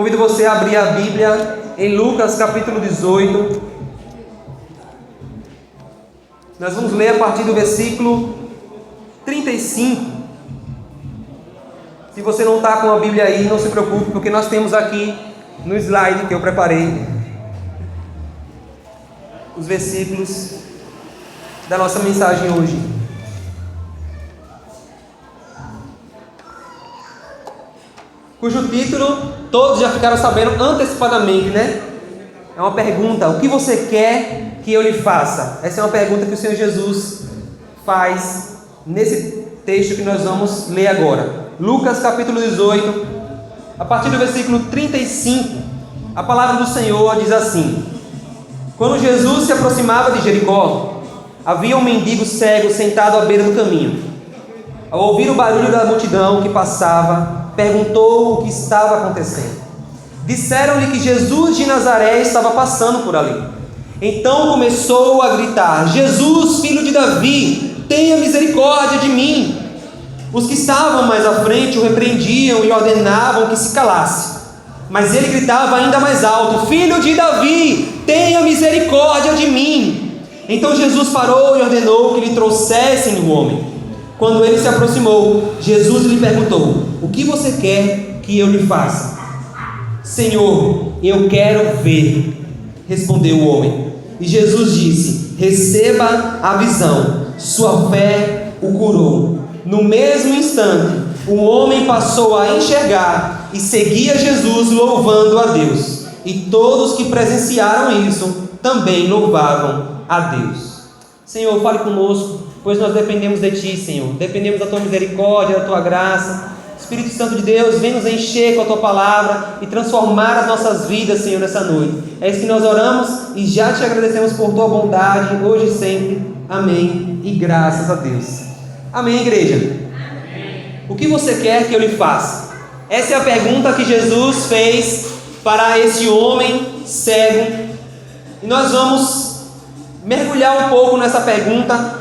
Convido você a abrir a Bíblia em Lucas capítulo 18. Nós vamos ler a partir do versículo 35. Se você não está com a Bíblia aí, não se preocupe, porque nós temos aqui no slide que eu preparei os versículos da nossa mensagem hoje. Cujo título todos já ficaram sabendo antecipadamente, né? É uma pergunta: o que você quer que eu lhe faça? Essa é uma pergunta que o Senhor Jesus faz nesse texto que nós vamos ler agora. Lucas capítulo 18, a partir do versículo 35, a palavra do Senhor diz assim: Quando Jesus se aproximava de Jericó, havia um mendigo cego sentado à beira do caminho. Ao ouvir o barulho da multidão que passava, perguntou o que estava acontecendo. Disseram-lhe que Jesus de Nazaré estava passando por ali. Então começou a gritar: Jesus, filho de Davi, tenha misericórdia de mim. Os que estavam mais à frente o repreendiam e ordenavam que se calasse. Mas ele gritava ainda mais alto: Filho de Davi, tenha misericórdia de mim. Então Jesus parou e ordenou que lhe trouxessem o homem. Quando ele se aproximou, Jesus lhe perguntou: O que você quer que eu lhe faça? Senhor, eu quero ver, respondeu o homem. E Jesus disse: Receba a visão, sua fé o curou. No mesmo instante, o homem passou a enxergar e seguia Jesus, louvando a Deus. E todos que presenciaram isso também louvavam a Deus. Senhor, fale conosco, pois nós dependemos de Ti, Senhor. Dependemos da Tua misericórdia, da Tua graça. Espírito Santo de Deus, vem nos encher com a Tua palavra e transformar as nossas vidas, Senhor, nessa noite. É isso que nós oramos e já Te agradecemos por Tua bondade, hoje e sempre. Amém. E graças a Deus. Amém, igreja? Amém. O que você quer que eu lhe faça? Essa é a pergunta que Jesus fez para esse homem cego. E nós vamos mergulhar um pouco nessa pergunta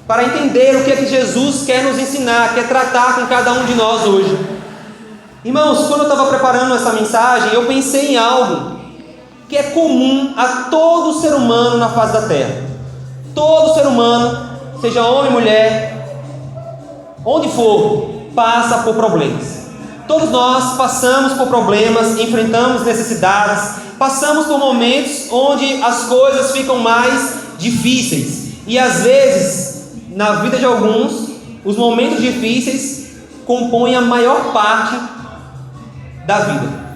para entender o que é que Jesus quer nos ensinar, quer tratar com cada um de nós hoje. Irmãos, quando eu estava preparando essa mensagem, eu pensei em algo que é comum a todo ser humano na face da terra. Todo ser humano, seja homem, mulher, onde for, passa por problemas. Todos nós passamos por problemas, enfrentamos necessidades, passamos por momentos onde as coisas ficam mais difíceis. E às vezes, na vida de alguns, os momentos difíceis compõem a maior parte da vida.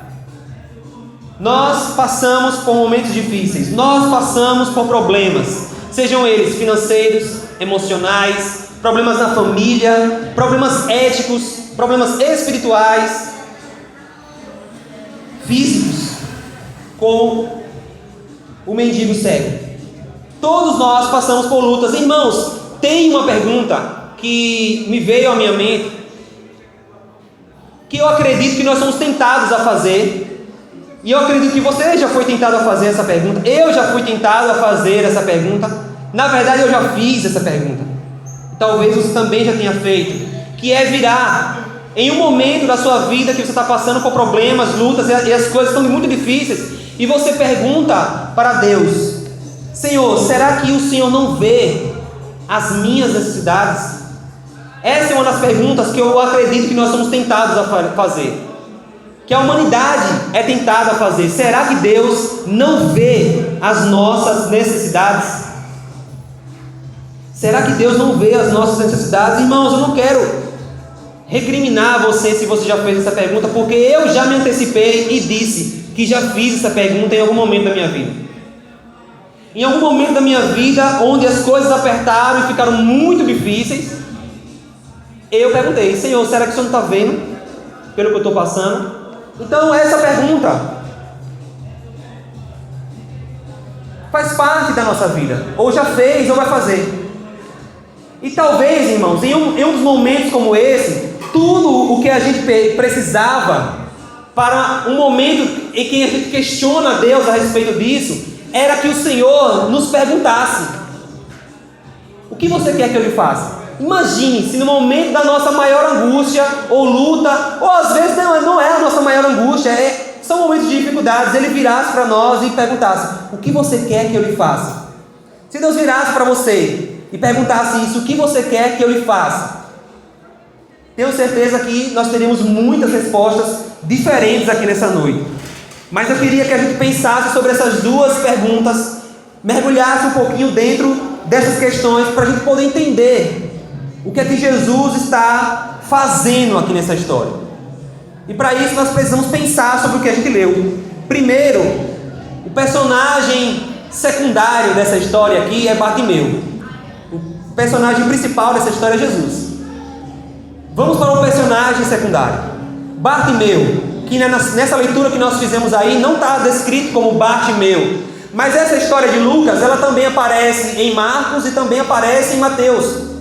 Nós passamos por momentos difíceis, nós passamos por problemas, sejam eles financeiros, emocionais, problemas na família, problemas éticos, problemas espirituais, físicos, como o mendigo cego. Todos nós passamos por lutas. Irmãos, tem uma pergunta que me veio à minha mente, que eu acredito que nós somos tentados a fazer, e eu acredito que você já foi tentado a fazer essa pergunta. Eu já fui tentado a fazer essa pergunta. Na verdade, eu já fiz essa pergunta. Talvez você também já tenha feito, que é virar em um momento da sua vida que você está passando por problemas, lutas, e as coisas estão muito difíceis, e você pergunta para Deus: Senhor, será que o Senhor não vê as minhas necessidades? Essa é uma das perguntas que eu acredito que nós somos tentados a fazer, que a humanidade é tentada a fazer. Será que Deus não vê as nossas necessidades? Será que Deus não vê as nossas necessidades? Irmãos, eu não quero recriminar você se você já fez essa pergunta, porque eu já me antecipei e disse que já fiz essa pergunta em algum momento da minha vida. Em algum momento da minha vida, onde as coisas apertaram e ficaram muito difíceis, eu perguntei: Senhor, será que o Senhor não está vendo pelo que eu estou passando? Então essa pergunta faz parte da nossa vida, ou já fez, ou vai fazer. E talvez, irmãos, em um dos momentos como esse, tudo o que a gente precisava para um momento em que a gente questiona a Deus a respeito disso, era que o Senhor nos perguntasse: o que você quer que eu lhe faça? Imagine se no momento da nossa maior angústia ou luta, ou às vezes não é a nossa maior angústia, são momentos de dificuldades, ele virasse para nós e perguntasse: o que você quer que eu lhe faça? Se Deus virasse para você e perguntasse isso: o que você quer que eu lhe faça? Tenho certeza que nós teríamos muitas respostas diferentes aqui nessa noite. Mas eu queria que a gente pensasse sobre essas duas perguntas, mergulhasse um pouquinho dentro dessas questões para a gente poder entender o que é que Jesus está fazendo aqui nessa história. E para isso nós precisamos pensar sobre o que a gente leu. Primeiro, o personagem secundário dessa história aqui é Bartimeu. O personagem principal dessa história é Jesus. Vamos para o personagem secundário, Bartimeu, que nessa leitura que nós fizemos aí não está descrito como Bartimeu, mas essa história de Lucas, ela também aparece em Marcos e também aparece em Mateus.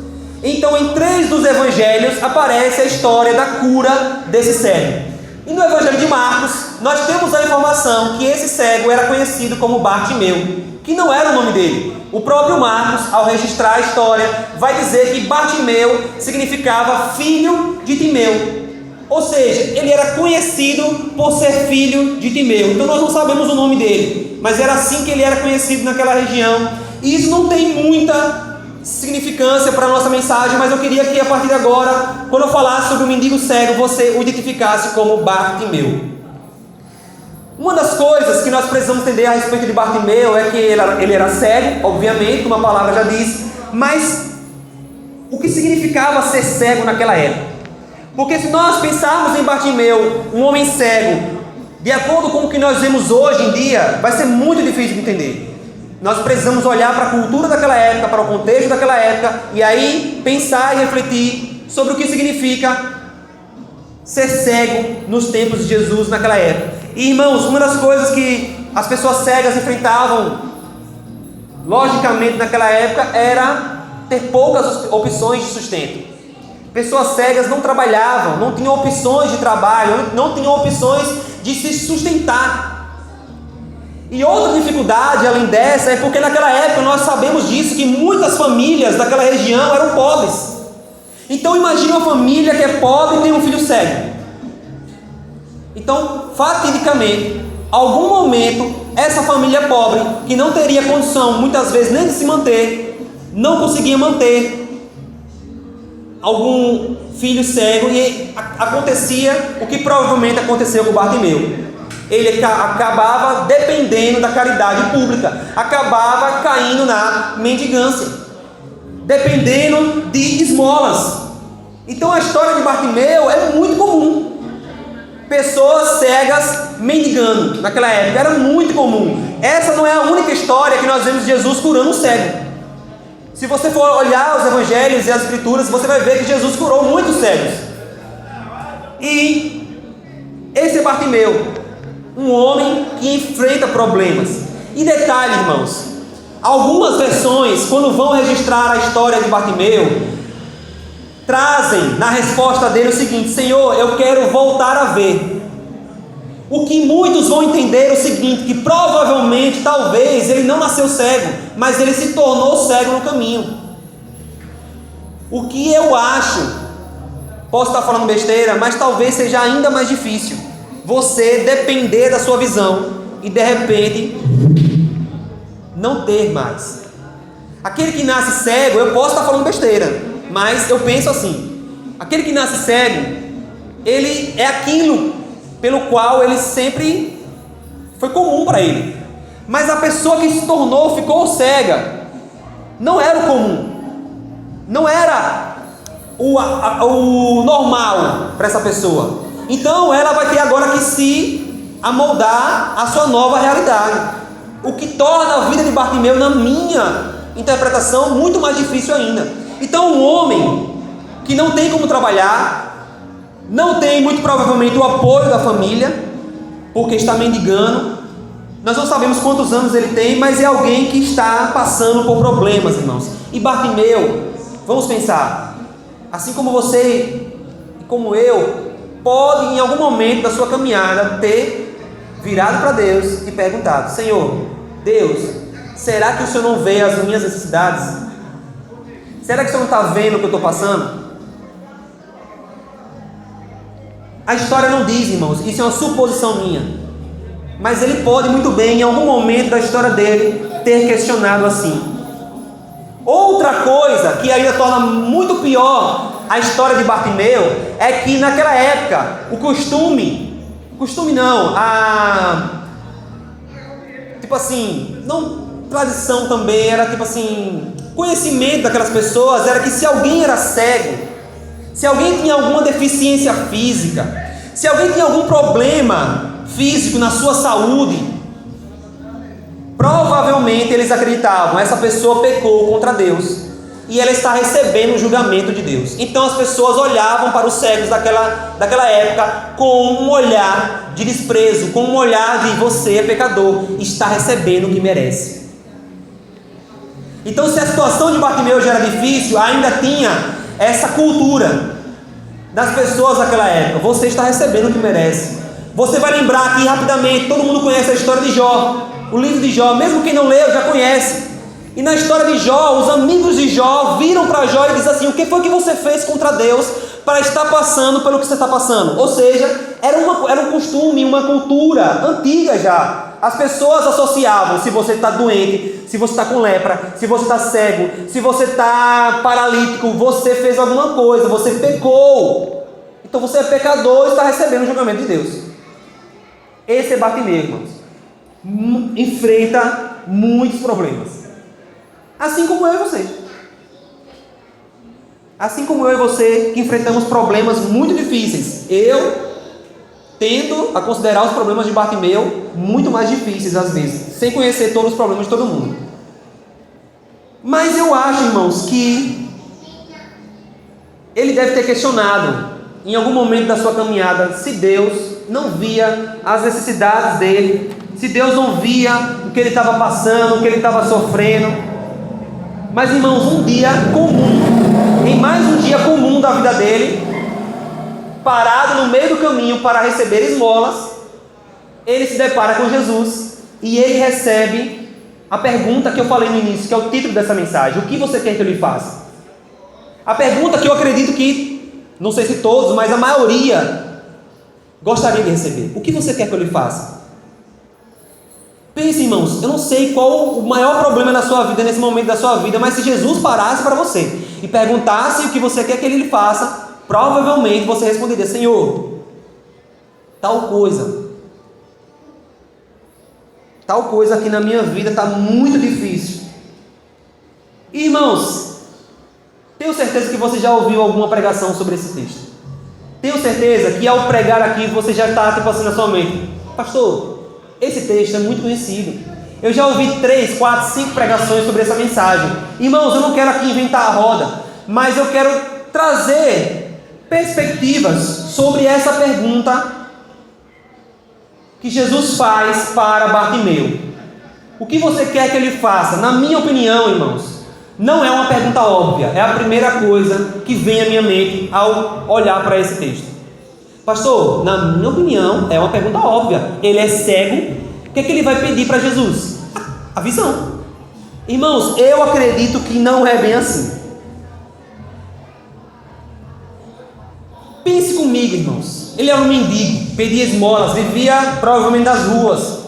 Então em 3 dos evangelhos aparece a história da cura desse cego. E no evangelho de Marcos nós temos a informação que esse cego era conhecido como Bartimeu, que não era o nome dele. O próprio Marcos, ao registrar a história, vai dizer que Bartimeu significava filho de Timeu. Ou seja, ele era conhecido por ser filho de Timeu. Então nós não sabemos o nome dele, mas era assim que ele era conhecido naquela região. E isso não tem muita significância para a nossa mensagem, mas eu queria que a partir de agora, quando eu falasse sobre o mendigo cego, você o identificasse como Bartimeu. Uma das coisas que nós precisamos entender a respeito de Bartimeu é que ele era cego, obviamente, como a palavra já diz, mas o que significava ser cego naquela época? Porque se nós pensarmos em Bartimeu, um homem cego, de acordo com o que nós vemos hoje em dia, vai ser muito difícil de entender. Nós precisamos olhar para a cultura daquela época, para o contexto daquela época, e aí pensar e refletir sobre o que significa ser cego nos tempos de Jesus naquela época. E irmãos, uma das coisas que as pessoas cegas enfrentavam, logicamente naquela época, era ter poucas opções de sustento. Pessoas cegas não trabalhavam, não tinham opções de trabalho, não tinham opções de se sustentar. E outra dificuldade, além dessa, é porque naquela época nós sabemos disso, que muitas famílias daquela região eram pobres. Então imagine uma família que é pobre e tem um filho cego. Então, fatidicamente, algum momento, essa família pobre, que não teria condição muitas vezes nem de se manter, não conseguia manter algum filho cego, e acontecia o que provavelmente aconteceu com Bartimeu. Ele acabava dependendo da caridade pública, acabava caindo na mendigância, dependendo de esmolas. Então a história de Bartimeu é muito comum. Pessoas cegas mendigando naquela época, era muito comum. Essa não é a única história que nós vemos Jesus curando um cego. Se você for olhar os evangelhos e as escrituras, você vai ver que Jesus curou muitos cegos. E esse é Bartimeu, um homem que enfrenta problemas. E detalhe, irmãos, algumas versões, quando vão registrar a história de Bartimeu, trazem na resposta dele o seguinte: Senhor, eu quero voltar a ver. O que muitos vão entender é o seguinte, que provavelmente, talvez, ele não nasceu cego, mas ele se tornou cego no caminho. O que eu acho, posso estar falando besteira, mas talvez seja ainda mais difícil você depender da sua visão e de repente não ter mais. Aquele que nasce cego, eu posso estar falando besteira, mas eu penso assim: aquele que nasce cego, ele é aquilo pelo qual ele sempre foi comum para ele. Mas a pessoa que se tornou, ficou cega, não era o comum, não era o normal para essa pessoa. Então ela vai ter agora que se amoldar à sua nova realidade, o que torna a vida de Bartimeu, na minha interpretação, muito mais difícil ainda. Então um homem que não tem como trabalhar, não tem muito provavelmente o apoio da família, porque está mendigando, nós não sabemos quantos anos ele tem, mas é alguém que está passando por problemas, irmãos. E Bartimeu, vamos pensar, assim como você e como eu, pode em algum momento da sua caminhada ter virado para Deus e perguntado: Senhor, Deus, será que o Senhor não vê as minhas necessidades? Será que você não está vendo o que eu estou passando? A história não diz, irmãos, isso é uma suposição minha. Mas ele pode muito bem, em algum momento da história dele, ter questionado assim. Outra coisa que ainda torna muito pior a história de Bartimeu é que naquela época o costume não, tipo assim, não tradição também, era tipo assim, conhecimento daquelas pessoas era que se alguém era cego, se alguém tinha alguma deficiência física, se alguém tinha algum problema físico na sua saúde, provavelmente eles acreditavam, essa pessoa pecou contra Deus e ela está recebendo o julgamento de Deus. Então as pessoas olhavam para os cegos daquela época com um olhar de desprezo, com um olhar de você é pecador, está recebendo o que merece. Então, se a situação de Bartimeu já era difícil, ainda tinha essa cultura das pessoas daquela época. Você está recebendo o que merece. Você vai lembrar aqui rapidamente, todo mundo conhece a história de Jó, o livro de Jó, mesmo quem não leu já conhece. E na história de Jó, os amigos de Jó viram para Jó e dizem assim: o que foi que você fez contra Deus para estar passando pelo que você está passando? Ou seja, era um costume, uma cultura antiga já. As pessoas associavam, se você está doente, se você está com lepra, se você está cego, se você está paralítico, você fez alguma coisa, você pecou. Então você é pecador e está recebendo o julgamento de Deus. Esse é Bartimeu, irmãos. Enfrenta muitos problemas. Assim como eu e você. Assim como eu e você, que enfrentamos problemas muito difíceis. Eu tendo a considerar os problemas de Bartimeu muito mais difíceis às vezes, sem conhecer todos os problemas de todo mundo. Mas eu acho, irmãos, que ele deve ter questionado em algum momento da sua caminhada se Deus não via as necessidades dele, se Deus não via o que ele estava passando, o que ele estava sofrendo. Mas, irmãos, um dia comum, em mais um dia comum da vida dele, parado no meio do caminho para receber esmolas, ele se depara com Jesus e ele recebe a pergunta que eu falei no início, que é o título dessa mensagem: o que você quer que eu lhe faça? A pergunta que eu acredito que, não sei se todos, mas a maioria gostaria de receber: o que você quer que eu lhe faça? Pense, irmãos, eu não sei qual o maior problema da sua vida nesse momento da sua vida, mas se Jesus parasse para você e perguntasse o que você quer que ele lhe faça, provavelmente você responderia: Senhor, tal coisa aqui na minha vida está muito difícil. Irmãos, tenho certeza que você já ouviu alguma pregação sobre esse texto. Tenho certeza que ao pregar aqui você já está tipo assim na sua mente: pastor, esse texto é muito conhecido. Eu já ouvi 3, 4, 5 pregações sobre essa mensagem. Irmãos, eu não quero aqui inventar a roda, mas eu quero trazer perspectivas sobre essa pergunta que Jesus faz para Bartimeu. O que você quer que ele faça? Na minha opinião, irmãos, não é uma pergunta óbvia. É a primeira coisa que vem à minha mente ao olhar para esse texto. Pastor, na minha opinião, é uma pergunta óbvia. Ele é cego. O que é que ele vai pedir para Jesus? A visão. Irmãos, eu acredito que não é bem assim. Pense comigo, irmãos. Ele era um mendigo, pedia esmolas, vivia provavelmente das ruas.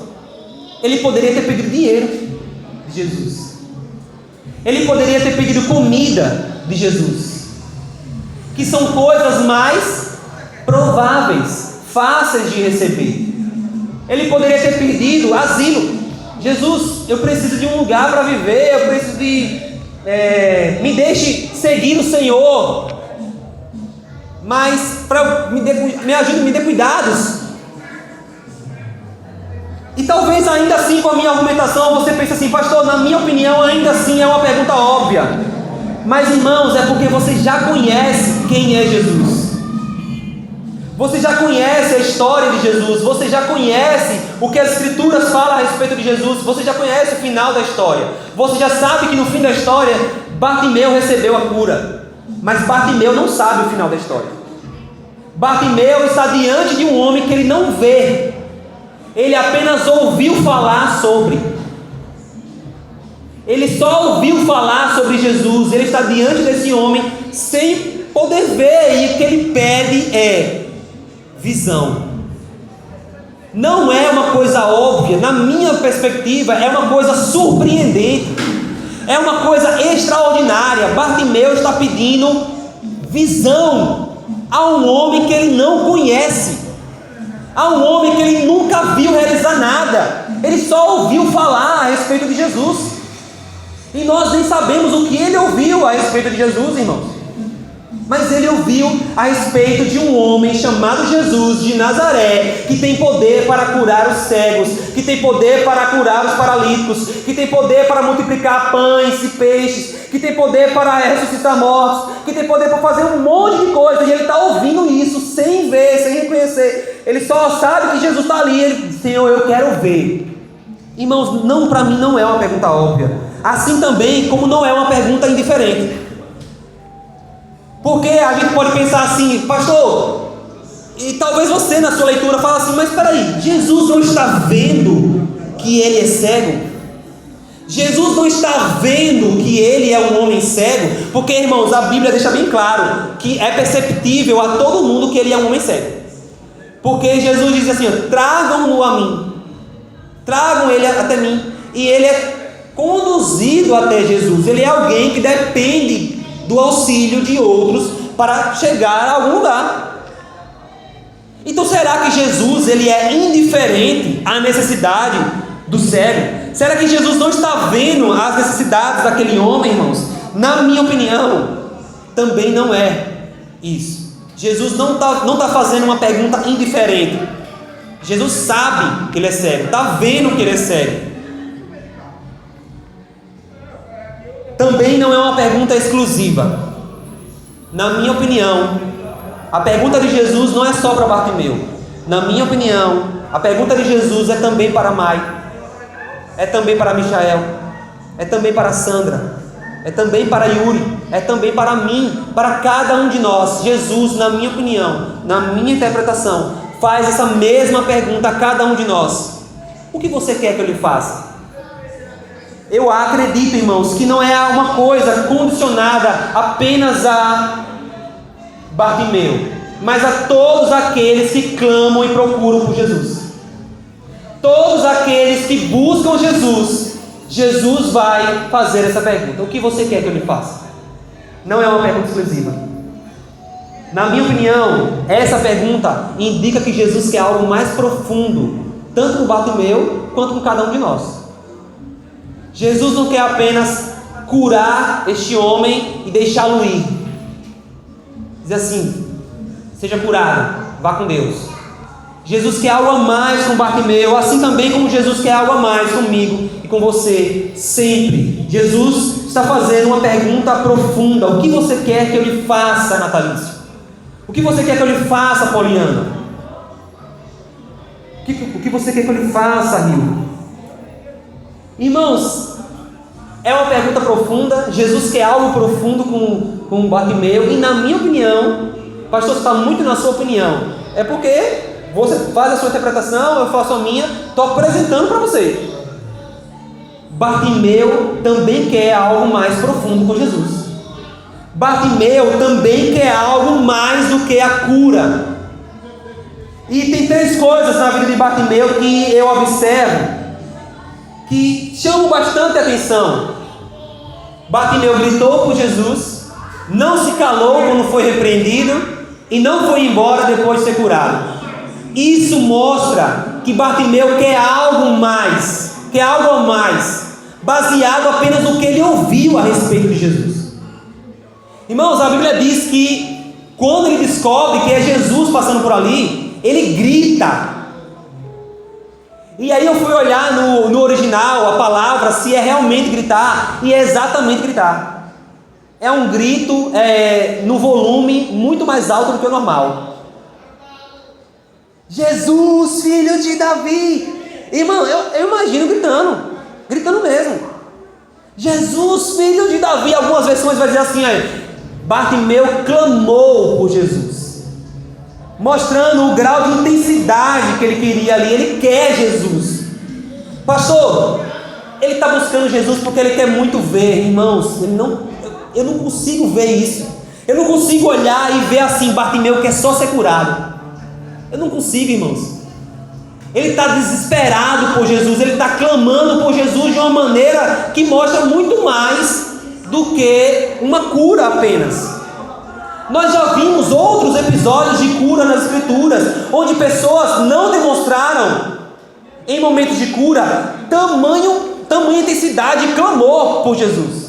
Ele poderia ter pedido dinheiro de Jesus. Ele poderia ter pedido comida de Jesus, que são coisas mais prováveis, fáceis de receber. Ele poderia ter pedido asilo. Jesus, eu preciso de um lugar para viver, eu preciso de... me deixe seguir o Senhor, mas me ajude, me dê cuidados. E talvez ainda assim, com a minha argumentação, você pense assim: pastor, na minha opinião, ainda assim é uma pergunta óbvia. Mas, irmãos, é porque você já conhece quem é Jesus. Você já conhece a história de Jesus, você já conhece o que as Escrituras falam a respeito de Jesus, você já conhece o final da história, você já sabe que no fim da história Bartimeu recebeu a cura, mas Bartimeu não sabe o final da história. Bartimeu está diante de um homem que ele não vê, ele apenas ouviu falar sobre. Ele só ouviu falar sobre Jesus, ele está diante desse homem sem poder ver, e o que ele pede é visão. Não é uma coisa óbvia, na minha perspectiva, é uma coisa surpreendente, é uma coisa extraordinária. Bartimeu está pedindo visão a um homem que ele não conhece, a um homem que ele nunca viu realizar nada, ele só ouviu falar a respeito de Jesus, e nós nem sabemos o que ele ouviu a respeito de Jesus, irmãos. Mas ele ouviu a respeito de um homem chamado Jesus de Nazaré, que tem poder para curar os cegos, que tem poder para curar os paralíticos, que tem poder para multiplicar pães e peixes, que tem poder para ressuscitar mortos, que tem poder para fazer um monte de coisa, e ele está ouvindo isso sem ver, sem reconhecer. Ele só sabe que Jesus está ali. Ele diz: Senhor, eu quero ver. Irmãos, não, para mim não é uma pergunta óbvia, assim também como não é uma pergunta indiferente. Porque a gente pode pensar assim: pastor, e talvez você na sua leitura fale assim: mas espera aí, Jesus não está vendo que ele é cego? Jesus não está vendo que ele é um homem cego? Porque, irmãos, a Bíblia deixa bem claro que é perceptível a todo mundo que ele é um homem cego. Porque Jesus diz assim: tragam-no a mim, tragam ele até mim. E ele é conduzido até Jesus. Ele é alguém que depende do auxílio de outros para chegar a algum lugar. Então, será que Jesus ele é indiferente à necessidade do cego? Será que Jesus não está vendo as necessidades daquele homem, irmãos? Na minha opinião, também não é isso. Jesus não está fazendo uma pergunta indiferente. Jesus sabe que ele é cego, está vendo que ele é cego. Também não é uma pergunta exclusiva. Na minha opinião, a pergunta de Jesus não é só para Bartimeu. Na minha opinião, a pergunta de Jesus é também para Mai, é também para Michael, é também para Sandra, é também para Yuri, é também para mim, para cada um de nós. Jesus, na minha opinião, na minha interpretação, faz essa mesma pergunta a cada um de nós: o que você quer que eu lhe faça? Eu acredito, irmãos, que não é uma coisa condicionada apenas a Bartimeu, mas a todos aqueles que clamam e procuram por Jesus. Todos aqueles que buscam Jesus, Jesus vai fazer essa pergunta: o que você quer que eu lhe faça? Não é uma pergunta exclusiva. Na minha opinião, essa pergunta indica que Jesus quer algo mais profundo, tanto com Bartimeu quanto com cada um de nós. Jesus não quer apenas curar este homem e deixá-lo ir. Diz assim: seja curado, vá com Deus. Jesus quer algo a mais com Bartimeu, assim também como Jesus quer algo a mais comigo e com você, sempre. Jesus está fazendo uma pergunta profunda: o que você quer que eu lhe faça, Natalício? O que você quer que eu lhe faça, Poliana? O que você quer que eu lhe faça, Rio? Irmãos, é uma pergunta profunda. Jesus quer algo profundo com Bartimeu. E na minha opinião, pastor, está muito na sua opinião, é porque você faz a sua interpretação, eu faço a minha, estou apresentando para você. Bartimeu também quer algo mais profundo com Jesus. Bartimeu também quer algo mais do que a cura. E tem três coisas na vida de Bartimeu que eu observo que chamam bastante atenção. Bartimeu gritou por Jesus, não se calou quando foi repreendido e não foi embora depois de ser curado. Isso mostra que Bartimeu quer algo mais, quer algo a mais, baseado apenas no que ele ouviu a respeito de Jesus. Irmãos, a Bíblia diz que quando ele descobre que é Jesus passando por ali, ele grita. E aí eu fui olhar no original a palavra, se é realmente gritar, e é exatamente gritar. É um grito no volume muito mais alto do que o normal. Jesus, filho de Davi. Irmão, eu imagino gritando mesmo. Jesus, filho de Davi. Algumas versões vai dizer assim: Bartimeu clamou por Jesus, mostrando o grau de intensidade que ele queria ali. Ele quer Jesus. Pastor, ele está buscando Jesus porque ele quer muito ver, irmãos. Eu não consigo ver isso. Eu não consigo olhar e ver assim, Bartimeu quer só ser curado. Eu não consigo, irmãos. Ele está desesperado por Jesus, ele está clamando por Jesus de uma maneira que mostra muito mais do que uma cura apenas. Nós já vimos outros episódios de cura nas Escrituras, onde pessoas não demonstraram, em momentos de cura, tamanha intensidade e clamor por Jesus.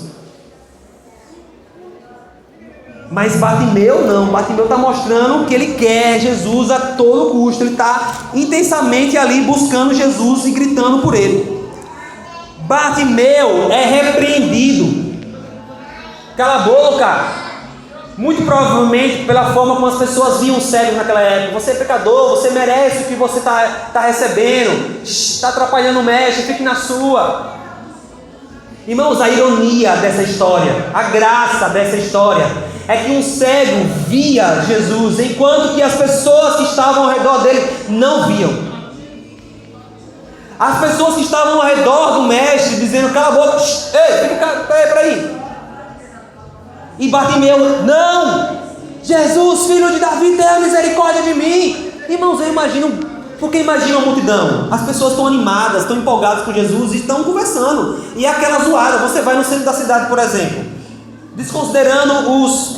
Mas Bartimeu não, Bartimeu está mostrando que ele quer Jesus a todo custo, ele está intensamente ali buscando Jesus e gritando por ele. Bartimeu é repreendido. Cala a boca! Muito provavelmente pela forma como as pessoas viam o cego naquela época. Você é pecador, você merece o que você está recebendo, está atrapalhando o mestre, fique na sua. Irmãos, a ironia dessa história, a graça dessa história é que um cego via Jesus, enquanto que as pessoas que estavam ao redor dele não viam. As pessoas que estavam ao redor do mestre dizendo, cala a boca, ei, peraí. E Bartimeu, não, Jesus, filho de Davi, tenha misericórdia de mim. Irmãos, eu imagino, porque imagina a multidão, as pessoas estão animadas, estão empolgadas com Jesus e estão conversando, e aquela zoada, você vai no centro da cidade, por exemplo, desconsiderando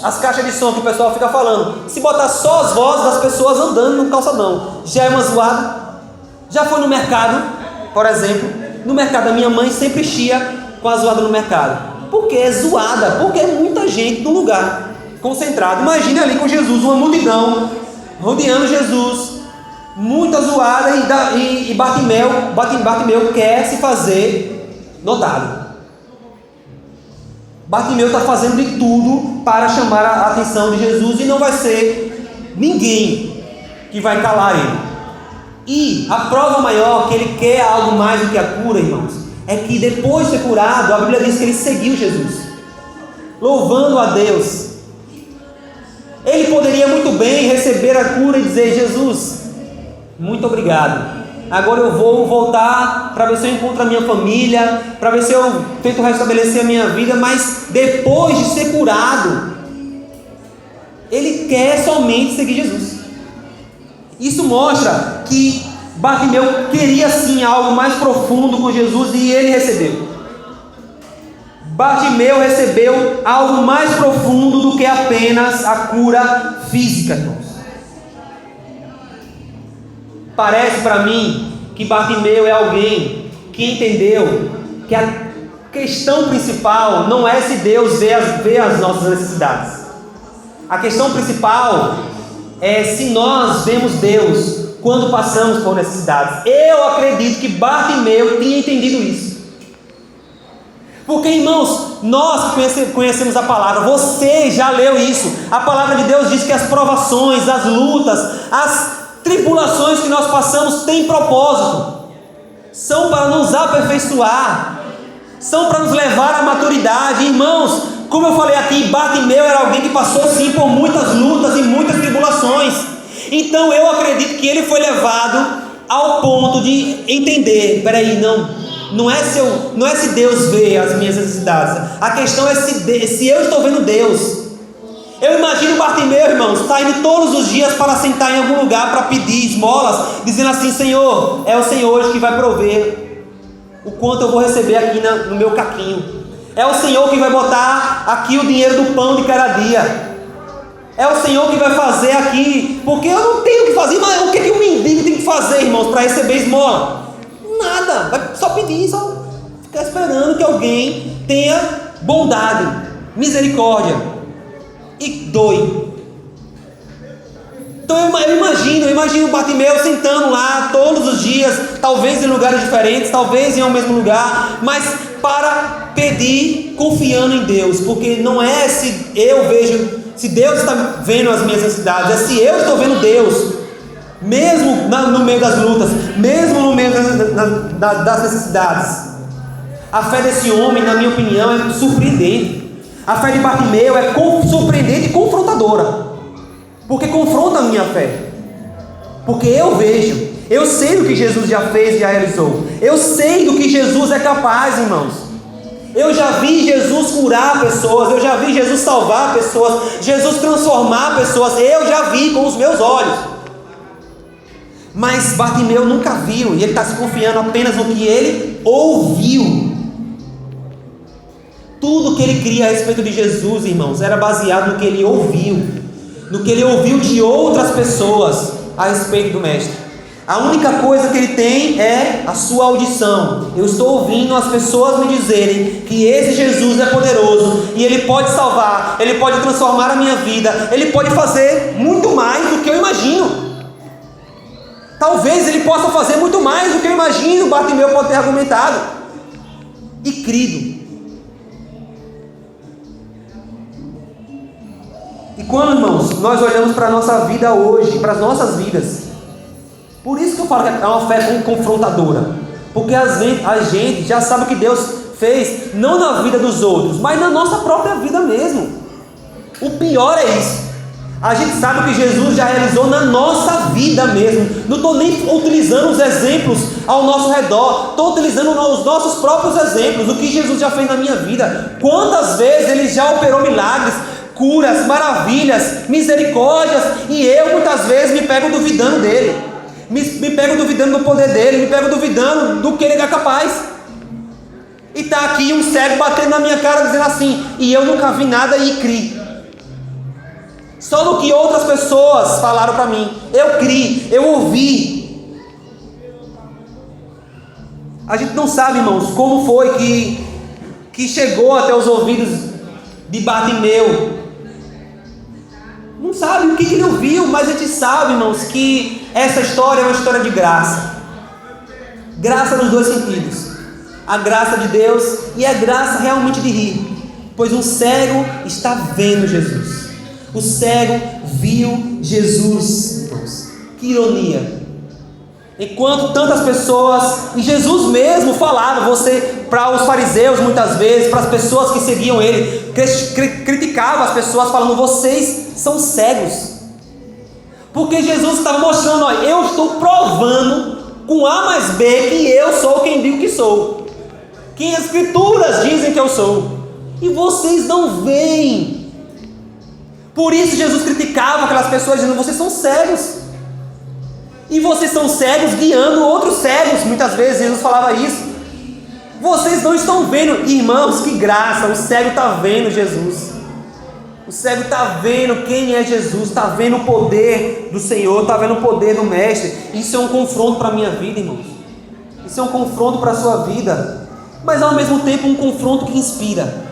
as caixas de som que o pessoal fica falando, se botar só as vozes das pessoas andando no calçadão, já é uma zoada. Já foi no mercado, por exemplo, no mercado, a minha mãe sempre chia com a zoada no mercado. Porque é zoada, porque é muita gente no lugar concentrado. Imagina ali com Jesus, uma multidão rodeando Jesus, muita zoada, e Bartimeu quer se fazer notado. Bartimeu está fazendo de tudo para chamar a atenção de Jesus, e não vai ser ninguém que vai calar ele. E a prova maior que ele quer algo mais do que a cura, irmãos, é que depois de ser curado, a Bíblia diz que ele seguiu Jesus, louvando a Deus. Ele poderia muito bem receber a cura e dizer, Jesus, muito obrigado, agora eu vou voltar para ver se eu encontro a minha família, para ver se eu tento restabelecer a minha vida. Mas depois de ser curado, ele quer somente seguir Jesus. Isso mostra que Bartimeu queria sim algo mais profundo com Jesus, e ele recebeu. Bartimeu recebeu algo mais profundo do que apenas a cura física, irmãos. Parece para mim que Bartimeu é alguém que entendeu que a questão principal não é se Deus vê as nossas necessidades. A questão principal é se nós vemos Deus quando passamos por necessidades. Eu acredito que Bartimeu tinha entendido isso. Porque, irmãos, nós conhecemos a palavra, você já leu isso. A palavra de Deus diz que as provações, as lutas, as tribulações que nós passamos têm propósito. São para nos aperfeiçoar, são para nos levar à maturidade. Irmãos, como eu falei aqui, Bartimeu era alguém que passou sim por muitas lutas e muitas tribulações. Então eu acredito que ele foi levado ao ponto de entender, peraí, não é se Deus vê as minhas necessidades, a questão é se eu estou vendo Deus. Eu imagino Bartimeu, irmãos, saindo todos os dias para sentar em algum lugar para pedir esmolas, dizendo assim, Senhor, é o Senhor hoje que vai prover o quanto eu vou receber aqui no meu caquinho, é o Senhor que vai botar aqui o dinheiro do pão de cada dia, é o Senhor que vai fazer aqui, porque eu não tenho o que fazer. Mas o que um mendigo tem que fazer, irmãos, para receber esmola? Nada, vai só pedir, só ficar esperando que alguém tenha bondade, misericórdia e doe. Então eu imagino Bartimeu sentando lá todos os dias, talvez em lugares diferentes, talvez em um mesmo lugar, mas para pedir confiando em Deus, porque não é se Deus está vendo as minhas necessidades, é se eu estou vendo Deus, mesmo no meio das lutas, mesmo no meio das necessidades. A fé desse homem, na minha opinião, é surpreendente. A fé de Bartimeu é surpreendente e confrontadora, porque confronta a minha fé. Porque eu vejo, eu sei do que Jesus já fez e já realizou. Eu sei do que Jesus é capaz, irmãos. Eu já vi Jesus curar pessoas, eu já vi Jesus salvar pessoas, Jesus transformar pessoas, eu já vi com os meus olhos. Mas Bartimeu nunca viu, e ele está se confiando apenas no que ele ouviu. Tudo que ele cria a respeito de Jesus, irmãos, era baseado no que ele ouviu, no que ele ouviu de outras pessoas a respeito do Mestre. A única coisa que ele tem é a sua audição. Eu estou ouvindo as pessoas me dizerem que esse Jesus é poderoso e ele pode salvar, ele pode transformar a minha vida, ele pode fazer muito mais do que eu imagino. Talvez ele possa fazer muito mais do que eu imagino, Bartimeu pode ter argumentado. E crido. E quando, irmãos, nós olhamos para a nossa vida hoje, para as nossas vidas, por isso que eu falo que é uma fé confrontadora, porque a gente já sabe o que Deus fez, não na vida dos outros, mas na nossa própria vida mesmo. O pior é isso. A gente sabe o que Jesus já realizou na nossa vida mesmo. Não estou nem utilizando os exemplos ao nosso redor, estou utilizando os nossos próprios exemplos, o que Jesus já fez na minha vida. Quantas vezes Ele já operou milagres, curas, maravilhas, misericórdias, e eu muitas vezes me pego duvidando dele, me pego duvidando do poder dele, me pego duvidando do que ele é capaz. E está aqui um cego batendo na minha cara dizendo assim, e eu nunca vi nada e criei. Só no que outras pessoas falaram para mim, eu criei, eu ouvi. A gente não sabe, irmãos, como foi que chegou até os ouvidos de Bartimeu. Não sabe o que ele ouviu, mas a gente sabe, irmãos, que essa história é uma história de graça. Graça nos dois sentidos. A graça de Deus e a graça realmente de rir. Pois um cego está vendo Jesus. O cego viu Jesus, irmãos. Que ironia. Enquanto tantas pessoas, e Jesus mesmo falava, para os fariseus muitas vezes, para as pessoas que seguiam ele, criticava as pessoas falando, vocês são cegos. Porque Jesus estava mostrando, olha, eu estou provando com A mais B que eu sou quem digo que sou, que as escrituras dizem que eu sou, e vocês não veem. Por isso Jesus criticava aquelas pessoas dizendo, vocês são cegos. E vocês são cegos guiando outros cegos. Muitas vezes Jesus falava isso. Vocês não estão vendo. Irmãos, que graça. O cego está vendo Jesus. O cego está vendo quem é Jesus. Está vendo o poder do Senhor. Está vendo o poder do Mestre. Isso é um confronto para a minha vida, irmãos. Isso é um confronto para a sua vida. Mas ao mesmo tempo um confronto que inspira.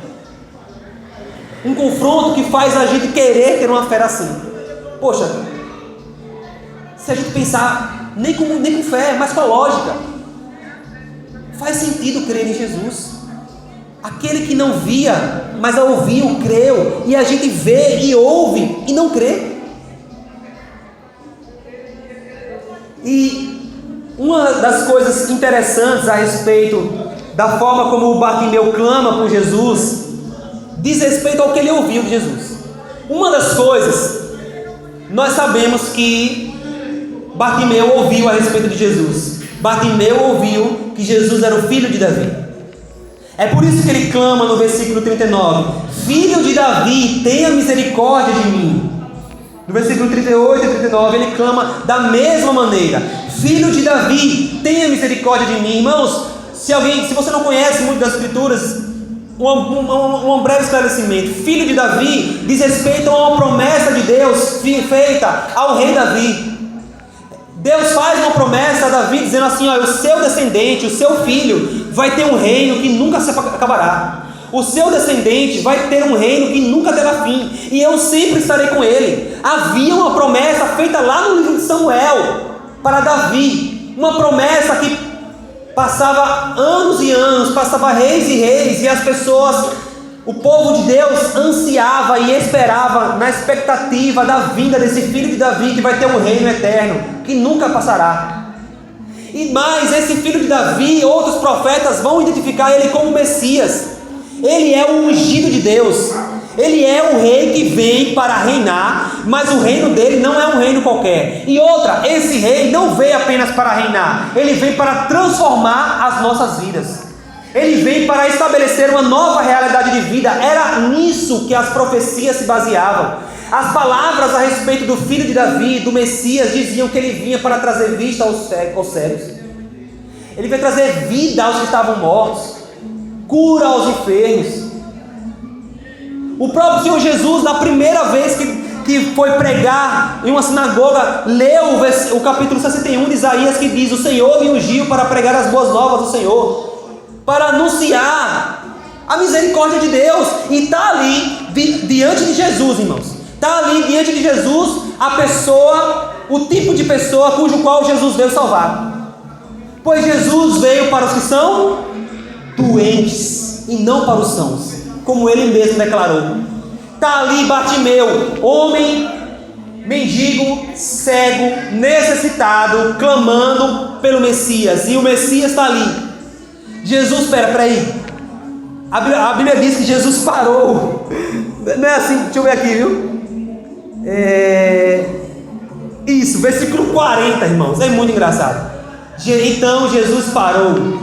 Um confronto que faz a gente querer ter uma fé assim. Poxa, se a gente pensar, nem com fé, mas com a lógica, faz sentido crer em Jesus. Aquele que não via, mas ouviu, creu, e a gente vê e ouve e não crê. E uma das coisas interessantes a respeito da forma como o Bartimeu clama por Jesus, diz respeito ao que ele ouviu de Jesus. Uma das coisas, nós sabemos que Bartimeu ouviu a respeito de Jesus. Bartimeu ouviu que Jesus era o filho de Davi. É por isso que ele clama no versículo 39, filho de Davi, tenha misericórdia de mim. No versículo 38 e 39 ele clama da mesma maneira, filho de Davi, tenha misericórdia de mim. Irmãos, se você não conhece muito das escrituras, um breve esclarecimento. Filho de Davi diz respeito a uma promessa de Deus feita ao rei Davi. Deus faz uma promessa a Davi dizendo assim, ó, o seu descendente, o seu filho vai ter um reino que nunca se acabará. O seu descendente vai ter um reino que nunca terá fim, e eu sempre estarei com ele. Havia uma promessa feita lá no livro de Samuel para Davi, uma promessa que passava anos e anos, passava reis e reis, e as pessoas, o povo de Deus ansiava e esperava na expectativa da vinda desse filho de Davi que vai ter um reino eterno, que nunca passará. E mais, esse filho de Davi, outros profetas vão identificar ele como Messias. Ele é o ungido de Deus. Ele é o rei que vem para reinar mas o reino dele não é um reino qualquer. E outra, esse rei não veio apenas para reinar, ele veio para transformar as nossas vidas. Ele veio para estabelecer uma nova realidade de vida. Era nisso que as profecias se baseavam. As palavras a respeito do filho de Davi, do Messias, diziam que ele vinha para trazer vista aos cegos. Ele veio trazer vida aos que estavam mortos, cura aos enfermos. O próprio Senhor Jesus, na primeira vez que foi pregar em uma sinagoga, leu o capítulo 61 de Isaías, que diz: o Senhor me ungiu para pregar as boas novas do Senhor, para anunciar a misericórdia de Deus. E está ali diante de Jesus, irmãos. Está ali diante de Jesus a pessoa, o tipo de pessoa cujo qual Jesus veio salvar. Pois Jesus veio para os que são doentes e não para os sãos, como ele mesmo declarou. Está ali Bartimeu, homem, mendigo, cego, necessitado, clamando pelo Messias. E o Messias está ali. Jesus, espera aí. A Bíblia diz que Jesus parou. Não é assim, deixa eu ver aqui, viu? Isso, versículo 40, irmãos. É muito engraçado. Então Jesus parou.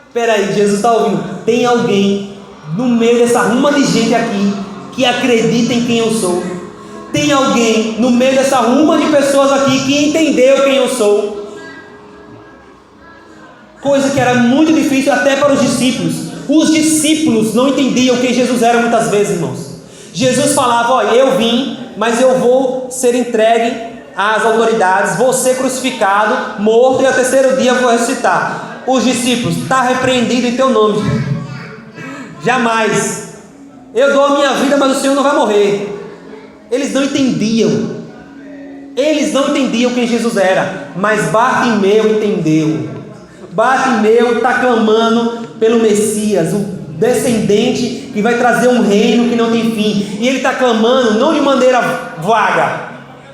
Espera aí, Jesus está ouvindo. Tem alguém no meio dessa ruma de gente aqui que acredita em quem eu sou? Tem alguém no meio dessa ruma de pessoas aqui que entendeu quem eu sou? Coisa que era muito difícil até para os discípulos. Os discípulos não entendiam quem Jesus era muitas vezes, irmãos. Jesus falava: olha, eu vim, mas eu vou ser entregue às autoridades, vou ser crucificado, morto, e ao terceiro dia vou ressuscitar. Os discípulos: está repreendido em teu nome. Jamais. Eu dou a minha vida, mas o Senhor não vai morrer. Eles não entendiam. Eles não entendiam quem Jesus era. Mas Bartimeu entendeu. Bartimeu está clamando pelo Messias, o descendente que vai trazer um reino que não tem fim. E ele está clamando não de maneira vaga.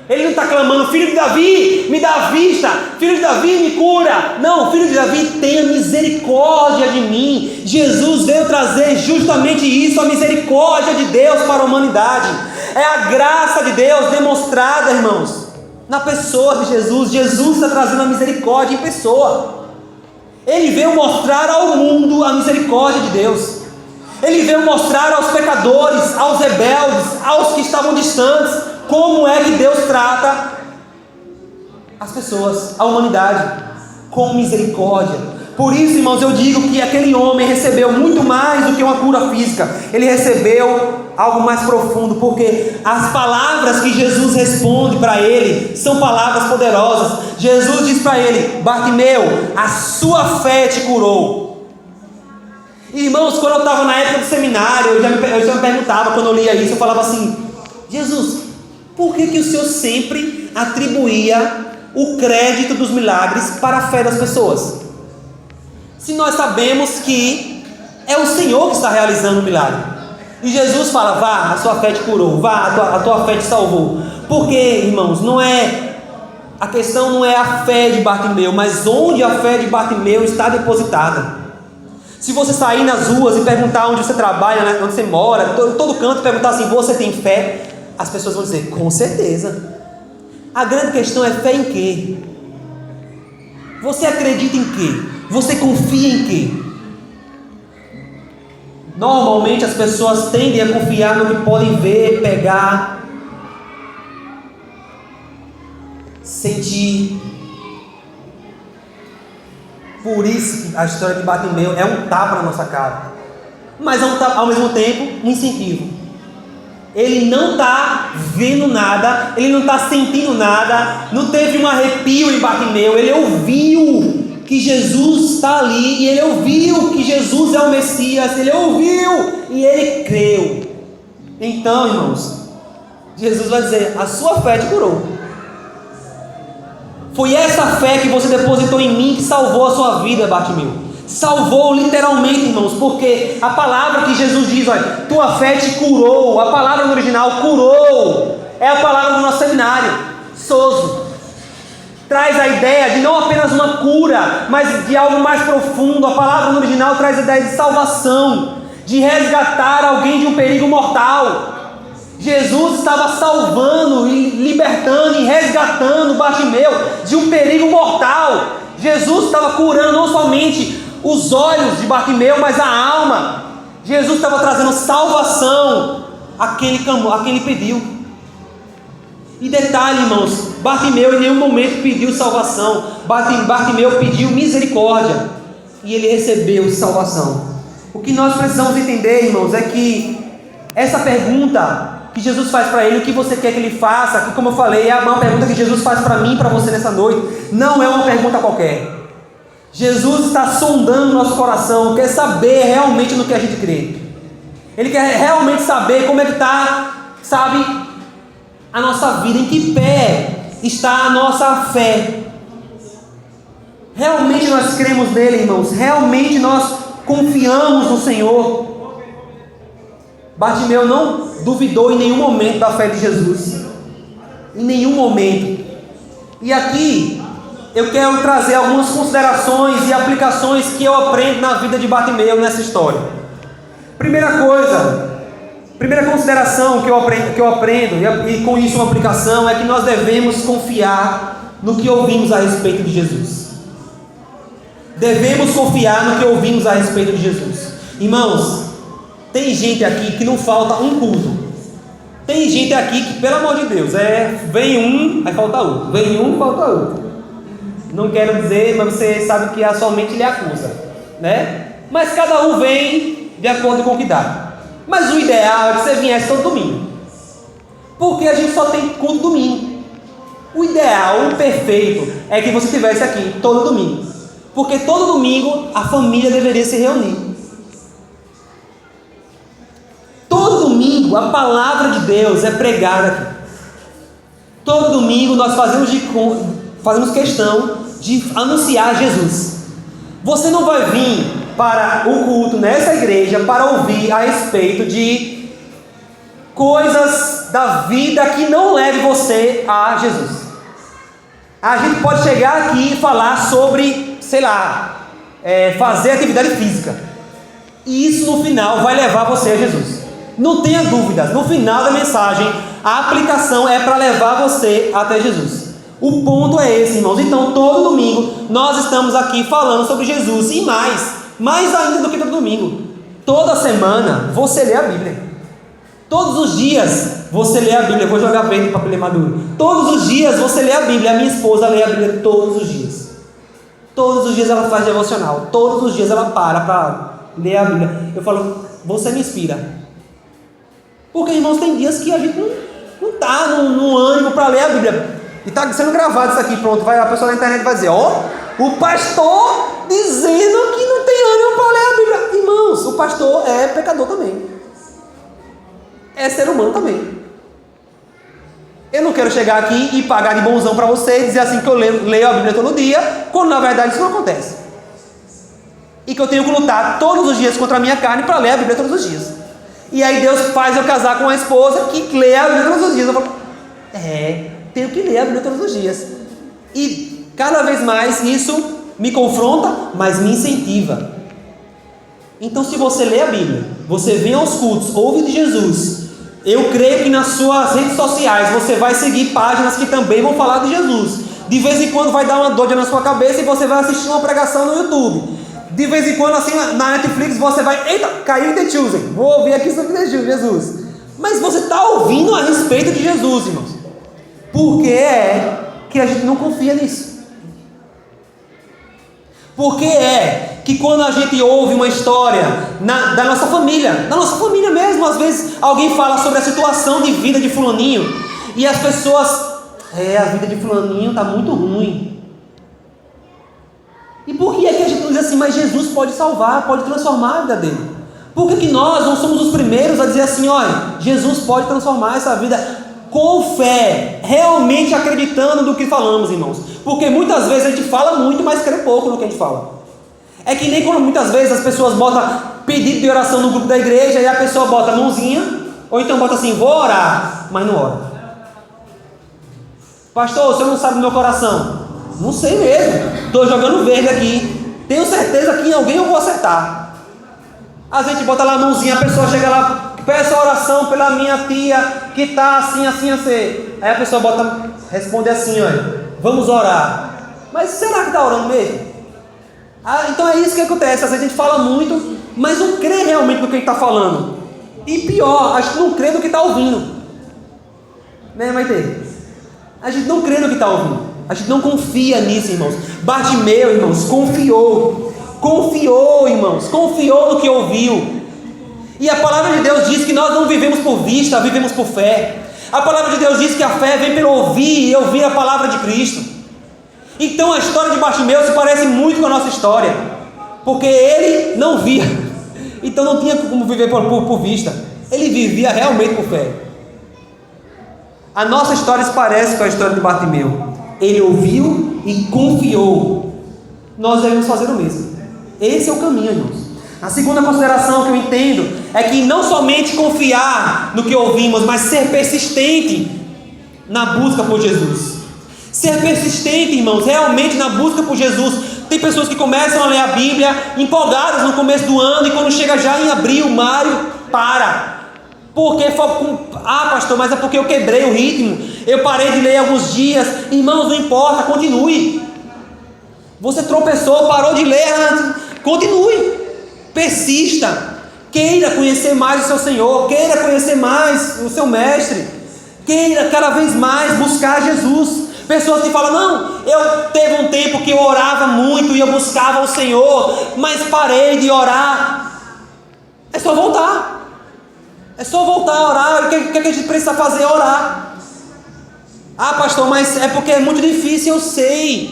Ele não está clamando: filho de Davi, me dá vista, filho de Davi, me cura. Não, filho de Davi, tenha misericórdia de mim. Jesus veio trazer justamente isso, a misericórdia de Deus para a humanidade. É a graça de Deus demonstrada, irmãos, na pessoa de Jesus. Jesus está trazendo a misericórdia em pessoa. Ele veio mostrar ao mundo a misericórdia de Deus. Ele veio mostrar aos pecadores, aos rebeldes, aos que estavam distantes, como é que Deus trata as pessoas, a humanidade, com misericórdia. Por isso, irmãos, eu digo que aquele homem recebeu muito mais do que uma cura física. Ele recebeu algo mais profundo, porque as palavras que Jesus responde para ele são palavras poderosas. Jesus diz para ele: Bartimeu, a sua fé te curou. Irmãos, quando eu estava na época do seminário, eu já me perguntava, quando eu lia isso, eu falava assim: Jesus, por que o Senhor sempre atribuía o crédito dos milagres para a fé das pessoas? Se nós sabemos que é o Senhor que está realizando o milagre. E Jesus fala: vá, a sua fé te curou, vá, a tua fé te salvou. Porque, irmãos, a questão não é a fé de Bartimeu, mas onde a fé de Bartimeu está depositada. Se você sair nas ruas e perguntar onde você trabalha, onde você mora, todo canto, perguntar assim: você tem fé? As pessoas vão dizer: com certeza. A grande questão é fé em quê? Você acredita em quê? Você confia em quê? Normalmente as pessoas tendem a confiar no que podem ver, pegar, sentir. Por isso que a história de Bartimeu é um tapa na nossa cara, mas ao mesmo tempo um incentivo. Ele não está vendo nada, ele não está sentindo nada, não teve um arrepio em Bartimeu. Ele ouviu que Jesus está ali, e ele ouviu que Jesus é o Messias, ele ouviu e ele creu. Então, irmãos, Jesus vai dizer: a sua fé te curou. Foi essa fé que você depositou em mim que salvou a sua vida, Bartimeu. Salvou literalmente, irmãos, porque a palavra que Jesus diz: olha, tua fé te curou. A palavra no original, curou, é a palavra do nosso seminário, sozo. Traz a ideia de não apenas uma cura, mas de algo mais profundo. A palavra no original traz a ideia de salvação, de resgatar alguém de um perigo mortal. Jesus estava salvando, e libertando e resgatando Bartimeu de um perigo mortal. Jesus estava curando não somente os olhos de Bartimeu, mas a alma. Jesus estava trazendo salvação àquele que ele pediu. E detalhe, irmãos, Bartimeu em nenhum momento pediu salvação. Bartimeu pediu misericórdia e ele recebeu salvação. O que nós precisamos entender, irmãos, é que essa pergunta que Jesus faz para ele, o que você quer que ele faça, que, como eu falei, é uma pergunta que Jesus faz para mim e para você nessa noite, não é uma pergunta qualquer. Jesus está sondando nosso coração, quer saber realmente no que a gente crê. Ele quer realmente saber como é que está, sabe, a nossa vida, em que pé está a nossa fé. Realmente nós cremos nele, irmãos, realmente nós confiamos no Senhor. Bartimeu não duvidou em nenhum momento da fé de Jesus, em nenhum momento. E aqui eu quero trazer algumas considerações e aplicações que eu aprendo na vida de Bartimeu nessa história. Primeira consideração que eu aprendo, e com isso uma aplicação, é que nós devemos confiar no que ouvimos a respeito de Jesus. Devemos confiar no que ouvimos a respeito de Jesus. Irmãos, tem gente aqui que não falta um culto. Tem gente aqui que, pelo amor de Deus, vem um, aí falta outro. Vem um, falta outro. Não quero dizer, mas você sabe que a sua mente lhe acusa, né? Mas cada um vem de acordo com o que dá. Mas o ideal é que você viesse todo domingo, porque a gente só tem culto domingo. O ideal, o perfeito, é que você estivesse aqui todo domingo, porque todo domingo a família deveria se reunir. Todo domingo a palavra de Deus é pregada aqui. Todo domingo nós fazemos questão de anunciar Jesus. Você não vai vir para o culto nessa igreja para ouvir a respeito de coisas da vida que não leve você a Jesus. A gente pode chegar aqui e falar sobre, sei lá, fazer atividade física, e isso no final vai levar você a Jesus. Não tenha dúvidas, no final da mensagem a aplicação é para levar você até Jesus. O ponto é esse, irmãos. Então todo domingo nós estamos aqui falando sobre Jesus, e mais ainda do que todo domingo, toda semana você lê a Bíblia. Todos os dias você lê a Bíblia. Eu vou jogar verde para papel maduro. Todos os dias você lê a Bíblia. A minha esposa lê a Bíblia todos os dias. Todos os dias ela faz devocional. Todos os dias ela para ler a Bíblia. Eu falo, você me inspira. Porque, irmãos, tem dias que a gente não está no ânimo para ler a Bíblia. E está sendo gravado isso aqui, pronto. A pessoa na internet vai dizer, o pastor dizendo que não tem ânimo para ler a Bíblia. Irmãos, o pastor é pecador também. É ser humano também. Eu não quero chegar aqui e pagar de bonzão para você e dizer assim que eu leio a Bíblia todo dia, quando na verdade isso não acontece. E que eu tenho que lutar todos os dias contra a minha carne para ler a Bíblia todos os dias. E aí Deus faz eu casar com uma esposa que lê a Bíblia todos os dias. Eu falo, tenho que ler a Bíblia todos os dias. E cada vez mais isso me confronta, mas me incentiva. Então, se você lê a Bíblia, você vem aos cultos, ouve de Jesus, eu creio que nas suas redes sociais você vai seguir páginas que também vão falar de Jesus. De vez em quando vai dar uma dor na sua cabeça e você vai assistir uma pregação no YouTube. De vez em quando, assim, na Netflix, você vai, eita, caiu em The Chosen, vou ouvir aqui sobre Jesus. Mas você está ouvindo a respeito de Jesus, irmãos. Por que é que a gente não confia nisso? Por que é que quando a gente ouve uma história da nossa família mesmo, às vezes alguém fala sobre a situação de vida de fulaninho, e as pessoas, a vida de fulaninho está muito ruim. E por que é que a gente não diz assim, mas Jesus pode salvar, pode transformar a vida dele? Por que nós não somos os primeiros a dizer assim, olha, Jesus pode transformar essa vida com fé, realmente acreditando no que falamos, irmãos? Porque muitas vezes a gente fala muito, mas crê pouco no que a gente fala. É que nem quando muitas vezes as pessoas botam pedido de oração no grupo da igreja e a pessoa bota a mãozinha, ou então bota assim, vou orar, mas não ora. Pastor, o senhor não sabe do meu coração? Não sei mesmo, estou jogando verde aqui, tenho certeza que em alguém eu vou acertar. A gente bota lá a mãozinha, a pessoa chega lá peço oração pela minha tia que está assim, assim, assim. Aí a pessoa responde assim, olha, vamos orar. Mas será que está orando mesmo? Então é isso que acontece. Às vezes a gente fala muito, mas não crê realmente no que a gente está falando. E pior, a gente não crê no que está ouvindo. Né, Maite? A gente não crê no que está ouvindo. A gente não confia nisso, irmãos. Bartimeu, irmãos, confiou. Confiou, irmãos. Confiou no que ouviu. E a palavra de Deus diz que nós não vivemos por vista, vivemos por fé. A palavra de Deus diz que a fé vem pelo ouvir e ouvir a palavra de Cristo. Então a história de Bartimeu se parece muito com a nossa história, porque ele não via, então não tinha como viver por vista. Ele vivia realmente por fé. A nossa história se parece com a história de Bartimeu. Ele ouviu e confiou. Nós devemos fazer o mesmo. Esse é o caminho, irmãos. A segunda consideração que eu entendo é que não somente confiar no que ouvimos, mas ser persistente na busca por Jesus. Ser persistente, irmãos, realmente na busca por Jesus. Tem pessoas que começam a ler a Bíblia empolgadas no começo do ano, e quando chega já em abril, maio, para. Porque, pastor, mas é porque eu quebrei o ritmo, eu parei de ler alguns dias. Irmãos, não importa, continue. Você tropeçou, parou de ler, continue, persista, queira conhecer mais o seu Senhor, queira conhecer mais o seu Mestre, queira cada vez mais buscar Jesus. Pessoas que falam, não, eu teve um tempo que eu orava muito e eu buscava o Senhor, mas parei de orar. É só voltar. É só voltar a orar. O que a gente precisa fazer é orar. Ah, pastor, mas é porque é muito difícil, eu sei.